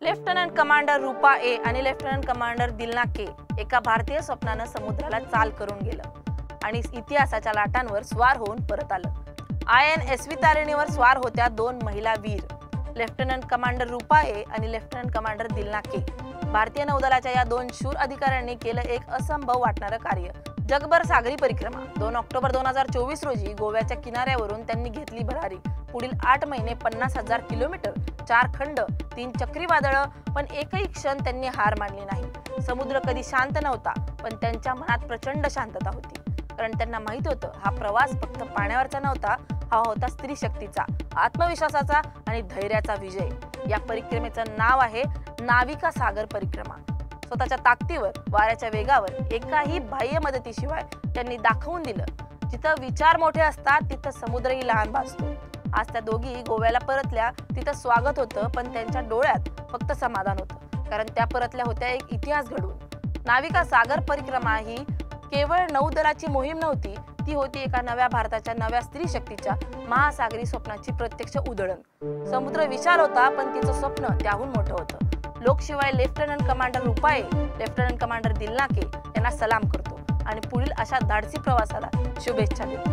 Lieutenant commander रूपा ए आणि lieutenant commander दिलना के एका भारतीय स्वप्नानं समुद्राला चाल करून गेलं आणि इतिहासाच्या लाटांवर स्वार होऊन परत आलं। INSV तारिणीवर स्वार होत्या दोन महिला वीर, लेफ्टनंट कमांडर रूपा ए आणि लेफ्टनंट कमांडर दिलना के। भारतीय नौदलाच्या या दोन शूर अधिकाऱ्यांनी केलं एक असंभव वाटणारं कार्य, जगभर सागरी परिक्रमा। 2 ऑक्टोबर 2024 रोजी गोव्याच्या किनाऱ्यावरून त्यांनी घेतली भरारी। पुढील 8 महिने 50,000 किलोमीटर, 4 खंड, 3 चक्रीवादळं, पण एकही क्षण त्यांनी हार मानली नाही। समुद्र कधी शांत नव्हता, पण त्यांच्या मनात प्रचंड शांतता होती, कारण त्यांना माहित होतं हा प्रवास फक्त पाण्यावरचा नव्हता, हा होता स्त्री शक्तीचा, आत्मविश्वासाचा आणि धैर्याचा विजय। या परिक्रमेचं नाव आहे नाविका सागर परिक्रमा। स्वतःच्या ताकदीवर, वाऱ्याच्या वेगावर, एकाही बाह्य मदतीशिवाय त्यांनी दाखवून दिलं, जिथं विचार मोठे असतात तिथं समुद्रही लहान भासतो। आज त्या दोघी गोव्याला परतल्या, तिथं स्वागत होतं, पण त्यांच्या डोळ्यात फक्त समाधान होतं, कारण त्या परतल्या होत्या एक इतिहास घडवून। नाविका सागर परिक्रमा ही केवळ नौदलाची मोहीम नव्हती, ती होती एका नव्या भारताच्या, नव्या स्त्री शक्तीच्या महासागरी स्वप्नाची प्रत्यक्ष उधळण। समुद्र विशाल होता, पण तिचं स्वप्न त्याहून मोठं होतं। लोकशिवाय लेफ्टनंट कमांडर रूपा ए, लेफ्टनंट कमांडर दिलना के यांना सलाम करतो आणि पुढील अशा धाडसी प्रवासाला शुभेच्छा देतो।